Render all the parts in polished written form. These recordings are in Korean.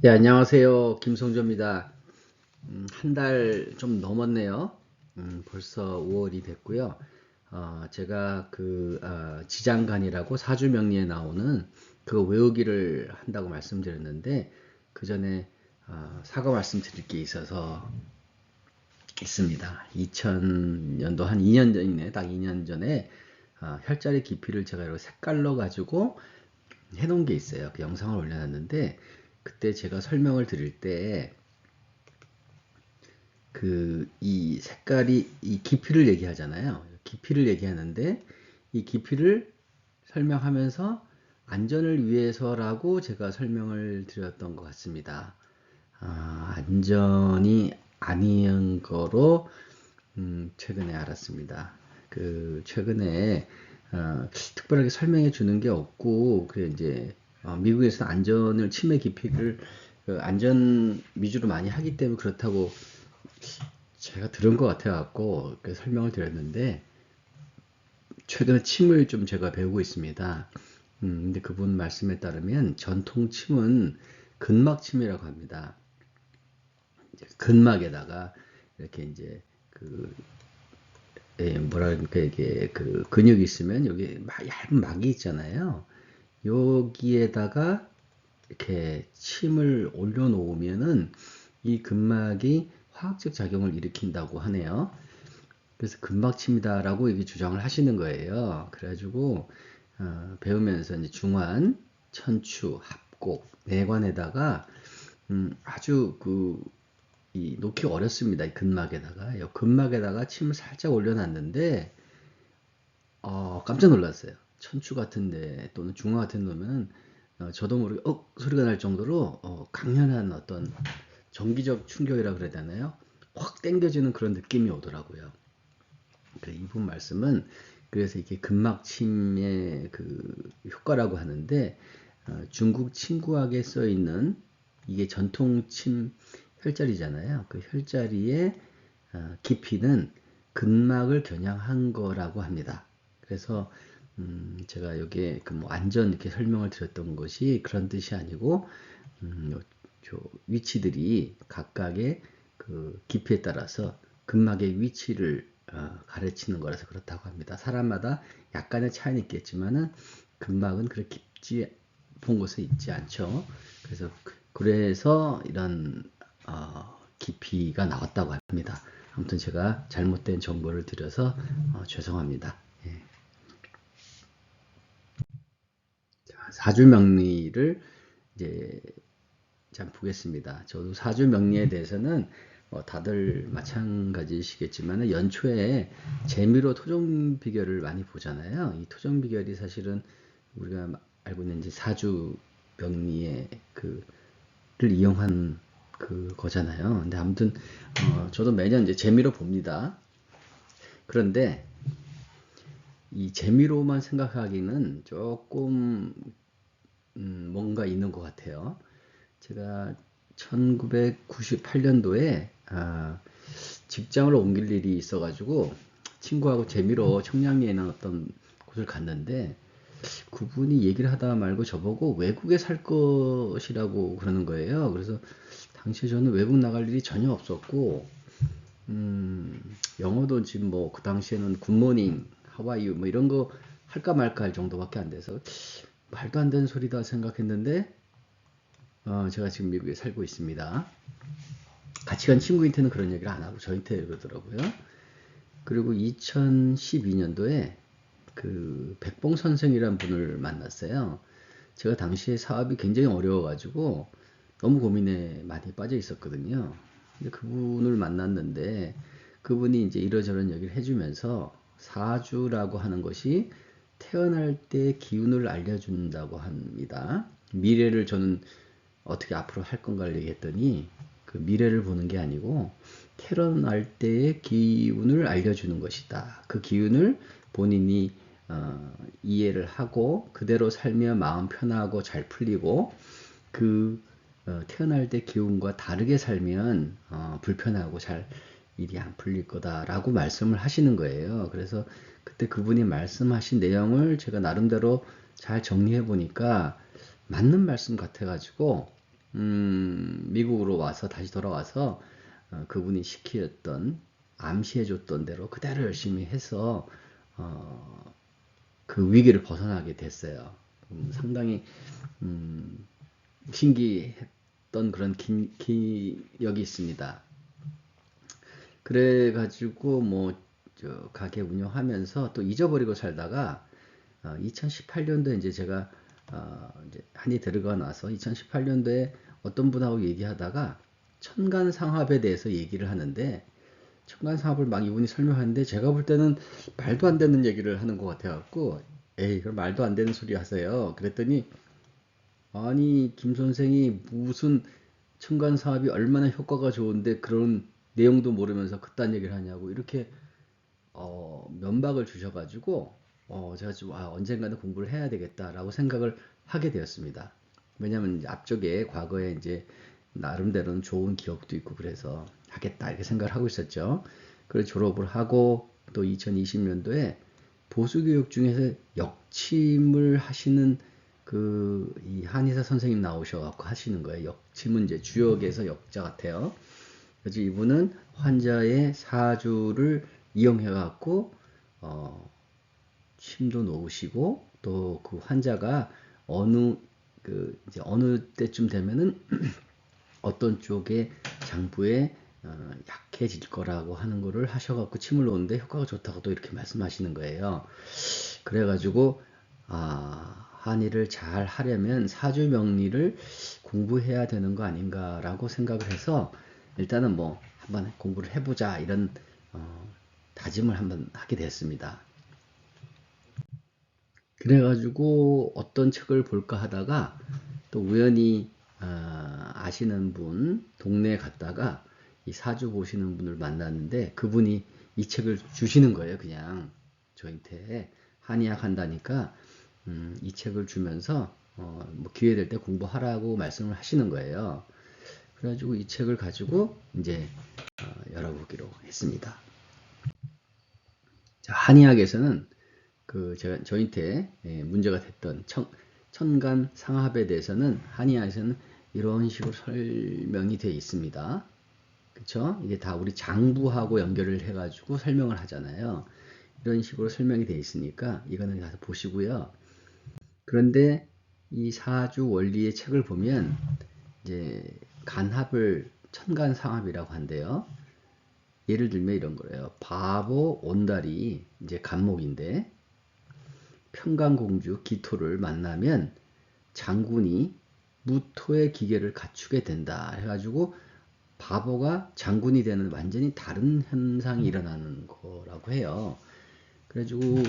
네, 안녕하세요. 김성조입니다. 한 달 좀 넘었네요. 벌써 5월이 됐고요. 제가 지장간이라고 사주명리에 나오는 그 외우기를 한다고 말씀드렸는데, 그 전에 사과 말씀드릴 게 있어서 있습니다. 2000년도 한 2년 전이네. 딱 2년 전에 혈자리 깊이를 제가 이렇게 색깔로 가지고 해놓은 게 있어요. 그 영상을 올려놨는데, 그때 제가 설명을 드릴 때 이 색깔이 이 깊이를 얘기하잖아요. 깊이를 얘기하는데 이 깊이를 설명하면서 안전을 위해서라고 제가 설명을 드렸던 것 같습니다. 안전이 아닌 거로 최근에 알았습니다. 최근에 특별하게 설명해 주는 게 없고 그 이제 미국에서 안전을 치매 깊이를 안전 위주로 많이 하기 때문에 그렇다고 제가 들은 것 같아갖고 설명을 드렸는데 최근에 침을 좀 제가 배우고 있습니다. 근데 그분 말씀에 따르면 전통 침은 근막침이라고 합니다. 근막에다가 이렇게 이제 그 뭐라 그러니까 이게 그 근육이 있으면 여기 얇은 막이 있잖아요. 여기에다가 이렇게 침을 올려놓으면은 이 근막이 화학적 작용을 일으킨다고 하네요. 그래서 근막침이다라고 이게 주장을 하시는 거예요. 그래가지고 배우면서 이제 중환, 천추, 합곡, 내관에다가 아주 이 놓기 어렵습니다. 이 근막에다가 이 근막에다가 침을 살짝 올려놨는데 깜짝 놀랐어요. 천추 같은데 또는 중화 같은 데 놓으면 저도 모르게 소리가 날 정도로 강렬한 어떤 정기적 충격이라 그래야 되나요? 확 당겨지는 그런 느낌이 오더라고요. 이분 말씀은 그래서 이게 근막침의 그 효과라고 하는데 중국 친구학에 써 있는 이게 전통 침 혈자리잖아요. 그 혈자리의 깊이는 근막을 겨냥한 거라고 합니다. 그래서 제가 여기에 그뭐 안전 이렇게 설명을 드렸던 것이 그런 뜻이 아니고 저 위치들이 각각의 그 깊이에 따라서 근막의 위치를 가르치는 거라서 그렇다고 합니다. 사람마다 약간의 차이는 있겠지만은 근막은 그렇게 깊지 본 곳에 있지 않죠. 그래서 이런 깊이가 나왔다고 합니다. 아무튼 제가 잘못된 정보를 드려서 죄송합니다. 예. 사주 명리를 이제 참 보겠습니다. 저도 사주 명리에 대해서는 다들 마찬가지시겠지만 연초에 재미로 토종 비결을 많이 보잖아요. 이 토종 비결이 사실은 우리가 알고 있는 이제 사주 명리의 를 이용한 거잖아요. 근데 아무튼 저도 매년 이제 재미로 봅니다. 그런데 이 재미로만 생각하기는 조금 뭔가 있는 것 같아요. 제가 1998년도에 직장을 옮길 일이 있어가지고 친구하고 재미로 청량리에 있는 어떤 곳을 갔는데 그분이 얘기를 하다 말고 저보고 외국에 살 것이라고 그러는 거예요. 그래서 당시에 저는 외국 나갈 일이 전혀 없었고 영어도 지금 뭐 그 당시에는 굿모닝, 하와이유 뭐 이런 거 할까 말까 할 정도밖에 안 돼서 말도 안 되는 소리다 생각했는데 제가 지금 미국에 살고 있습니다. 같이 간 친구한테는 그런 얘기를 안 하고 저한테 그러더라고요. 그리고 2012년도에 백봉 선생이라는 분을 만났어요. 제가 당시에 사업이 굉장히 어려워가지고 너무 고민에 많이 빠져 있었거든요. 근데 그분을 만났는데 그분이 이제 이러저런 얘기를 해주면서 사주라고 하는 것이 태어날 때 기운을 알려준다고 합니다. 미래를 저는 어떻게 앞으로 할 건가를 얘기했더니 그 미래를 보는 게 아니고 태어날 때의 기운을 알려주는 것이다. 그 기운을 본인이 이해를 하고 그대로 살면 마음 편하고 잘 풀리고 그 태어날 때 기운과 다르게 살면 불편하고 잘 일이 안 풀릴 거다라고 말씀을 하시는 거예요. 그래서 그때 그분이 말씀하신 내용을 제가 나름대로 잘 정리해 보니까 맞는 말씀 같아가지고 미국으로 와서 다시 돌아와서 그분이 시키었던 암시해줬던 대로 그대로 열심히 해서 그 위기를 벗어나게 됐어요. 상당히 신기했던 그런 기억이 있습니다. 그래가지고 저 가게 운영하면서 또 잊어버리고 살다가 2018년도에 이제 제가 이제 한이 들어가 나서 2018년도에 어떤 분하고 얘기하다가 천간상합에 대해서 얘기를 하는데 천간상합을 막 이분이 설명하는데 제가 볼 때는 말도 안 되는 얘기를 하는 것 같아갖고 에이 그럼 말도 안 되는 소리 하세요. 그랬더니 아니 김 선생이 무슨 천간상합이 얼마나 효과가 좋은데 그런 내용도 모르면서 그딴 얘기를 하냐고 이렇게 면박을 주셔가지고 제가 좀 언젠가는 공부를 해야 되겠다라고 생각을 하게 되었습니다. 왜냐하면 앞쪽에 과거에 이제 나름대로는 좋은 기억도 있고 그래서 하겠다 이렇게 생각을 하고 있었죠. 그래서 졸업을 하고 또 2020년도에 보수교육 중에서 역침을 하시는 이 한의사 선생님 나오셔갖고 하시는 거예요. 역침은 이제 주역에서 역자 같아요. 그래서 이분은 환자의 사주를 이용해갖고 침도 놓으시고 또 그 환자가 이제 어느 때쯤 되면은 어떤 쪽에 장부에 약해질 거라고 하는 거를 하셔갖고 침을 놓는데 효과가 좋다고 또 이렇게 말씀하시는 거예요. 그래가지고 한의를 잘 하려면 사주명리를 공부해야 되는 거 아닌가라고 생각을 해서 일단은 한번 공부를 해보자 이런 다짐을 한번 하게 됐습니다. 그래가지고 어떤 책을 볼까 하다가 또 우연히 아시는 분 동네에 갔다가 이 사주 보시는 분을 만났는데 그분이 이 책을 주시는 거예요. 그냥 저한테 한의학 한다니까 이 책을 주면서 기회 될 때 공부하라고 말씀을 하시는 거예요. 그래가지고 이 책을 가지고 이제 열어보기로 했습니다. 자, 한의학에서는 제가 저한테 문제가 됐던 천간 상합에 대해서는 한의학에서는 이런 식으로 설명이 되어 있습니다. 그쵸? 이게 다 우리 장부하고 연결을 해가지고 설명을 하잖아요. 이런 식으로 설명이 되어 있으니까 이거는 가서 보시고요. 그런데 이 사주 원리의 책을 보면 이제 간합을 천간상합이라고 한대요. 예를 들면 이런 거예요. 바보 온달이 이제 간목인데 평강공주 기토를 만나면 장군이 무토의 기계를 갖추게 된다 해가지고 바보가 장군이 되는 완전히 다른 현상이 일어나는 거라고 해요. 그래가지고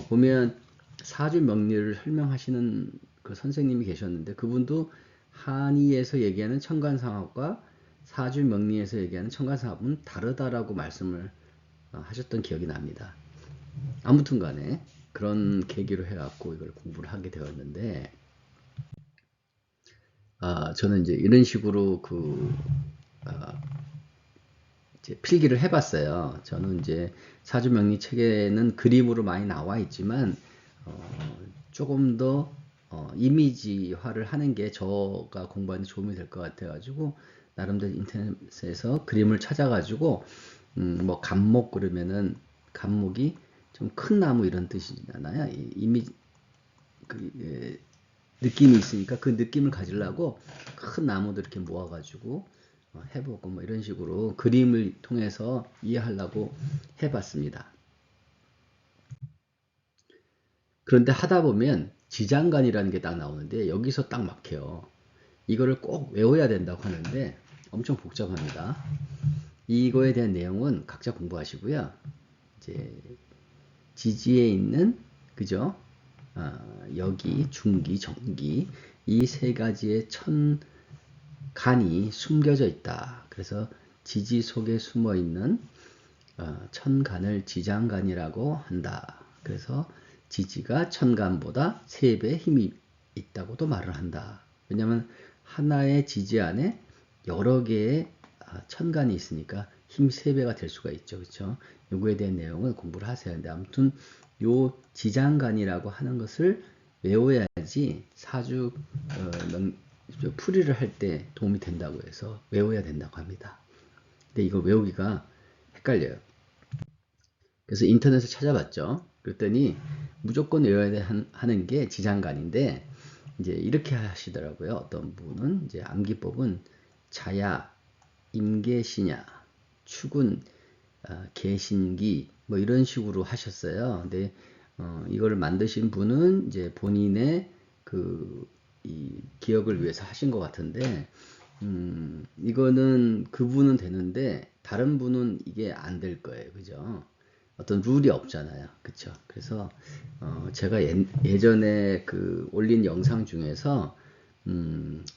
보면 사주 명리를 설명하시는 그 선생님이 계셨는데 그분도 한의에서 얘기하는 천간상합과 사주 명리에서 얘기하는 천간상합은 다르다라고 말씀을 하셨던 기억이 납니다. 아무튼 간에 그런 계기로 해갖고 이걸 공부를 하게 되었는데 저는 이제 이런 식으로 이제 필기를 해봤어요. 저는 이제 사주명리 책에는 그림으로 많이 나와 있지만 조금 더 이미지화를 하는 게 저가 공부하는 데 도움이 될 것 같아가지고 나름대로 인터넷에서 그림을 찾아가지고 간목 그러면은 간목이 좀 큰 나무 이런 뜻이잖아요. 이미지 느낌이 있으니까 그 느낌을 가지려고 큰 나무들 이렇게 모아가지고 해보고 이런 식으로 그림을 통해서 이해하려고 해봤습니다. 그런데 하다 보면 지장간이라는 게 딱 나오는데 여기서 딱 막혀요. 이거를 꼭 외워야 된다고 하는데 엄청 복잡합니다. 이거에 대한 내용은 각자 공부하시고요. 이제 지지에 있는 그죠? 여기, 중기, 정기 이 세 가지의 천간이 숨겨져 있다. 그래서 지지 속에 숨어 있는 천간을 지장간이라고 한다. 그래서 지지가 천간보다 3배 힘이 있다고도 말을 한다. 왜냐하면 하나의 지지 안에 여러 개의 천간이 있으니까 힘 3배가 될 수가 있죠. 그렇죠? 요거에 대한 내용은 공부를 하셔야 하는데 아무튼 요 지장간이라고 하는 것을 외워야지 사주 풀이를 할 때 도움이 된다고 해서 외워야 된다고 합니다. 근데 이거 외우기가 헷갈려요. 그래서 인터넷에 찾아봤죠. 그랬더니 무조건 외워야 하는 게 지장간인데 이제 이렇게 하시더라고요. 어떤 분은 이제 암기법은 자야, 임계시냐, 축은 계신기 뭐 이런 식으로 하셨어요. 근데 이거를 만드신 분은 이제 본인의 이 기억을 위해서 하신 것 같은데 이거는 그분은 되는데 다른 분은 이게 안 될 거예요. 그죠? 어떤 룰이 없잖아요. 그쵸? 그래서 제가 예전에 올린 영상 중에서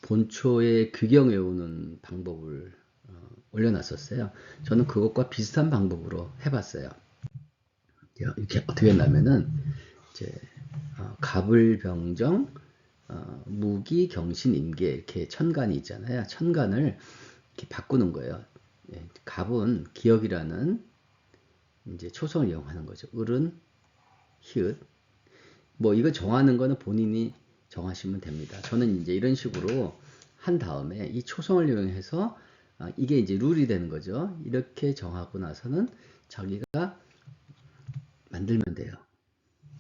본초의 규경 외우는 방법을 올려놨었어요. 저는 그것과 비슷한 방법으로 해봤어요. 이렇게 어떻게 했냐면은 이제 갑을병정, 무기, 경신, 임계 이렇게 천간이 있잖아요. 천간을 이렇게 바꾸는 거예요. 예, 갑은 기억이라는 이제 초성을 이용하는 거죠. 을은 히읗. 뭐 이거 정하는 거는 본인이 정하시면 됩니다. 저는 이제 이런 식으로 한 다음에 이 초성을 이용해서 이게 이제 룰이 되는 거죠. 이렇게 정하고 나서는 자기가 만들면 돼요.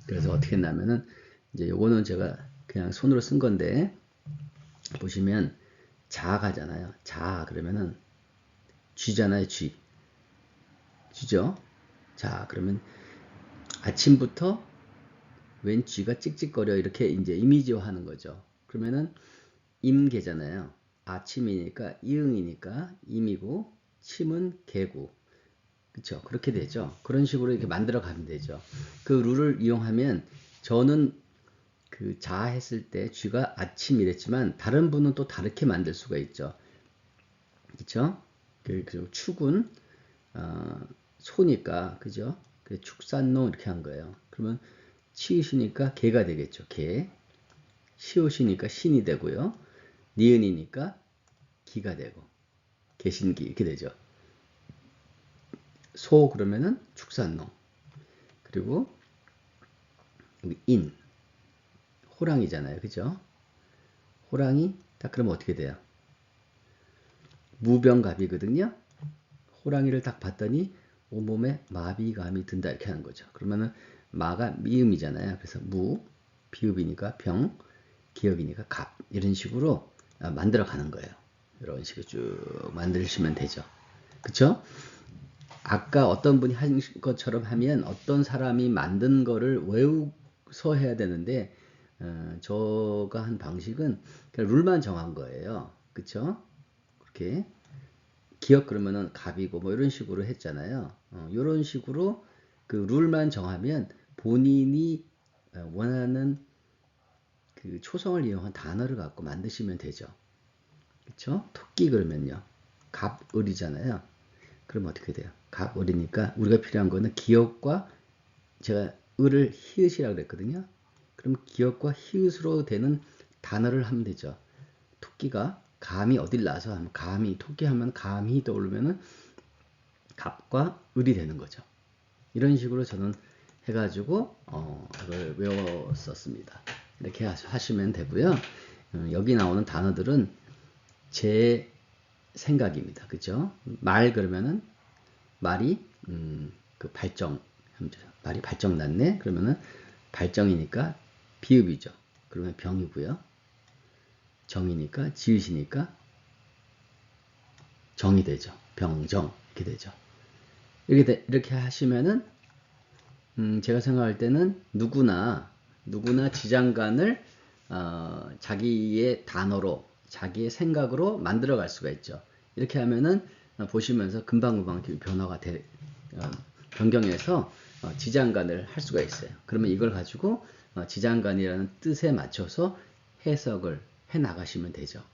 그래서 어떻게 했냐면은 이제 요거는 제가 그냥 손으로 쓴 건데 보시면 자가잖아요. 자 그러면은 쥐잖아요. 쥐죠. 자 그러면 아침부터 웬 쥐가 찍찍거려 이렇게 이제 이미지화 하는 거죠. 그러면은 임계잖아요. 아침이니까 이응이니까 임이고 침은 개고 그쵸 그렇게 되죠. 그런 식으로 이렇게 만들어 가면 되죠. 그 룰을 이용하면 저는 자 했을 때 쥐가 아침이랬지만 다른 분은 또 다르게 만들 수가 있죠. 그쵸? 그리고 축은 소니까 그죠? 축산농 이렇게 한 거예요. 그러면 치읓이니까 개가 되겠죠. 개. 시옷이니까 신이 되고요. 니은이니까 기가 되고 개신기 이렇게 되죠. 소 그러면은 축산농. 그리고 인 호랑이잖아요. 그죠? 호랑이 딱 그러면 어떻게 돼요? 무병갑이거든요. 호랑이를 딱 봤더니 온몸에 마비감이 든다 이렇게 하는 거죠. 그러면은 마가 미음이잖아요. 그래서 무 비읍이니까 병 기억이니까 갑 이런 식으로 만들어 가는 거예요. 이런 식으로 쭉 만드시면 되죠. 그쵸? 아까 어떤 분이 한 것처럼 하면 어떤 사람이 만든 거를 외워서 해야 되는데 저가 한 방식은 그냥 룰만 정한 거예요. 그쵸? 그렇게 기억 그러면은 갑이고 뭐 이런 식으로 했잖아요. 이런 식으로 그 룰만 정하면 본인이 원하는 그 초성을 이용한 단어를 갖고 만드시면 되죠. 그쵸? 토끼 그러면요. 갑을이잖아요. 그럼 어떻게 돼요? 갑을이니까 우리가 필요한 거는 기억과 제가 을을 히읗이라고 그랬거든요. 그럼 기억과 히읗으로 되는 단어를 하면 되죠. 토끼가 감이 어딜 나서 하면 감이 토끼 하면 감이 떠오르면은 갑과 을이 되는 거죠. 이런 식으로 저는 해가지고 그걸 외웠었습니다. 이렇게 하시면 되고요. 여기 나오는 단어들은 제 생각입니다. 그죠? 말 그러면은 말이 발정 말이 발정 났네. 그러면은 발정이니까 비읍이죠. 그러면 병이고요. 정이니까 지읒이니까 정이 되죠. 병정 이렇게 되죠. 이렇게 하시면은 제가 생각할 때는 누구나 지장간을 자기의 단어로 자기의 생각으로 만들어 갈 수가 있죠. 이렇게 하면은 보시면서 금방금방 변화가 변경해서 지장간을 할 수가 있어요. 그러면 이걸 가지고 지장간이라는 뜻에 맞춰서 해석을 해 나가시면 되죠.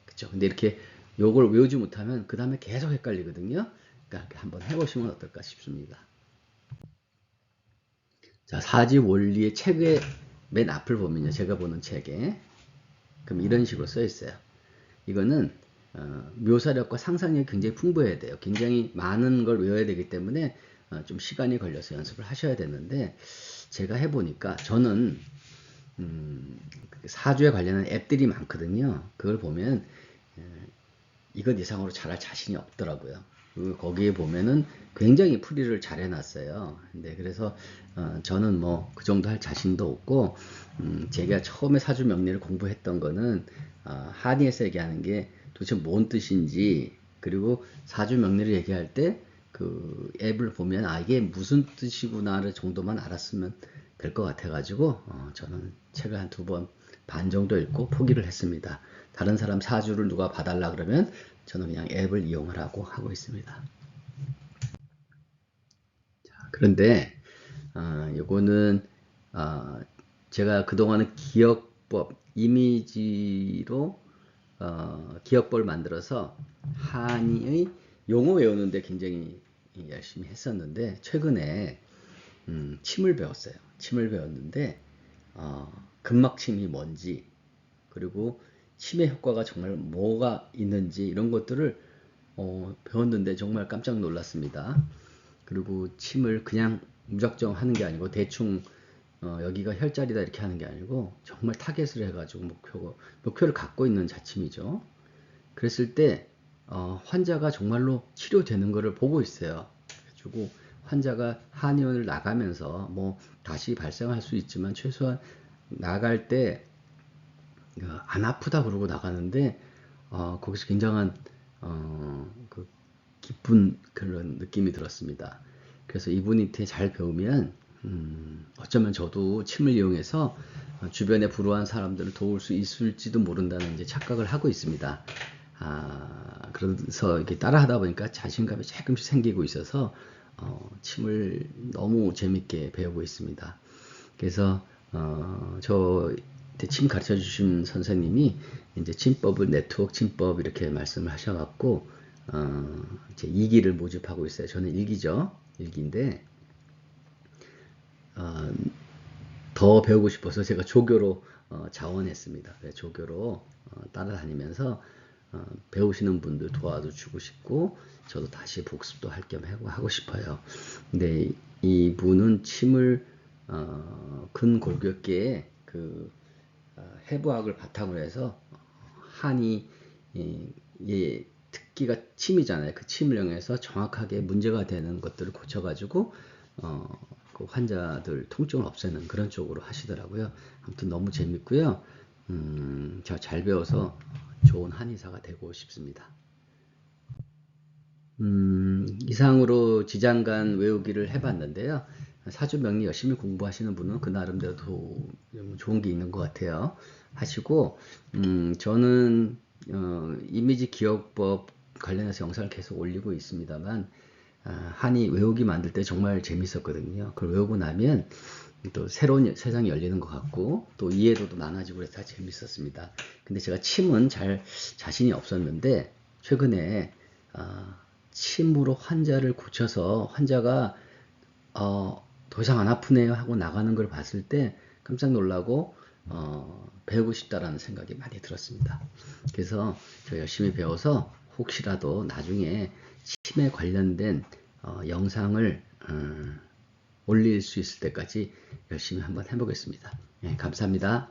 그쵸? 근데 이렇게 요걸 외우지 못하면 그 다음에 계속 헷갈리거든요. 그러니까 한번 해보시면 어떨까 싶습니다. 자, 사지 원리의 책의 맨 앞을 보면요. 제가 보는 책에. 그럼 이런 식으로 써 있어요. 이거는 묘사력과 상상력이 굉장히 풍부해야 돼요. 굉장히 많은 걸 외워야 되기 때문에 좀 시간이 걸려서 연습을 하셔야 되는데 제가 해보니까 저는 사주에 관련한 앱들이 많거든요. 그걸 보면 이것 이상으로 잘할 자신이 없더라고요. 거기에 보면은 굉장히 풀이를 잘 해놨어요. 근데 그래서 저는 뭐 그 정도 할 자신도 없고, 제가 처음에 사주 명리를 공부했던 거는 한의에서 얘기하는 게 도대체 뭔 뜻인지, 그리고 사주 명리를 얘기할 때 그 앱을 보면 이게 무슨 뜻이구나를 정도만 알았으면 될 것 같아가지고 저는 책을 한 2번 반 정도 읽고 포기를 했습니다. 다른 사람 사주를 누가 봐달라 그러면 저는 그냥 앱을 이용을 하고 있습니다. 그런데 요거는 제가 그동안은 기억법, 이미지로 기억법을 만들어서 한의의 용어 외우는데 굉장히 열심히 했었는데, 최근에 침을 배웠어요. 침을 배웠는데 근막침이 뭔지, 그리고 침의 효과가 정말 뭐가 있는지 이런 것들을 배웠는데 정말 깜짝 놀랐습니다. 그리고 침을 그냥 무작정 하는 게 아니고 대충 여기가 혈자리다 이렇게 하는 게 아니고 정말 타겟을 해가지고 목표를 갖고 있는 자침이죠. 그랬을 때 환자가 정말로 치료되는 것을 보고 있어요. 그리고 환자가 한의원을 나가면서 뭐 다시 발생할 수 있지만 최소한 나갈 때 안 아프다 그러고 나가는데 거기서 굉장한 그 기쁜 그런 느낌이 들었습니다. 그래서 이분한테 잘 배우면 어쩌면 저도 침을 이용해서 주변에 불우한 사람들을 도울 수 있을지도 모른다는 이제 착각을 하고 있습니다. 그래서 이렇게 따라 하다 보니까 자신감이 조금씩 생기고 있어서 침을 너무 재밌게 배우고 있습니다. 그래서 저한테 침 가르쳐 주신 선생님이 이제 침법을 네트워크 침법 이렇게 말씀을 하셔갖고 이제 2기를 모집하고 있어요. 저는 1기죠. 1기인데 더 배우고 싶어서 제가 조교로 자원했습니다. 조교로 따라다니면서 배우시는 분들 도와주고 싶고, 저도 다시 복습도 할 겸 하고 싶어요. 근데 이분은 침을 근골격계의 그 해부학을 바탕으로 해서 한의의 특기가 침이잖아요. 그 침을 이용해서 정확하게 문제가 되는 것들을 고쳐가지고 그 환자들 통증을 없애는 그런 쪽으로 하시더라고요. 아무튼 너무 재밌고요. 제가 잘 배워서 좋은 한의사가 되고 싶습니다. 이상으로 지장간 외우기를 해봤는데요. 사주 명리 열심히 공부하시는 분은 그 나름대로 좋은 게 있는 것 같아요. 하시고, 저는 이미지 기억법 관련해서 영상을 계속 올리고 있습니다만, 한이 외우기 만들 때 정말 재밌었거든요. 그걸 외우고 나면 또 새로운 세상이 열리는 것 같고, 또 이해도도 많아지고 그래서 다 재밌었습니다. 근데 제가 침은 잘 자신이 없었는데, 최근에 침으로 환자를 고쳐서 환자가 더 이상 안 아프네요 하고 나가는 걸 봤을 때 깜짝 놀라고 배우고 싶다라는 생각이 많이 들었습니다. 그래서 저 열심히 배워서 혹시라도 나중에 침에 관련된 영상을 올릴 수 있을 때까지 열심히 한번 해보겠습니다. 네, 감사합니다.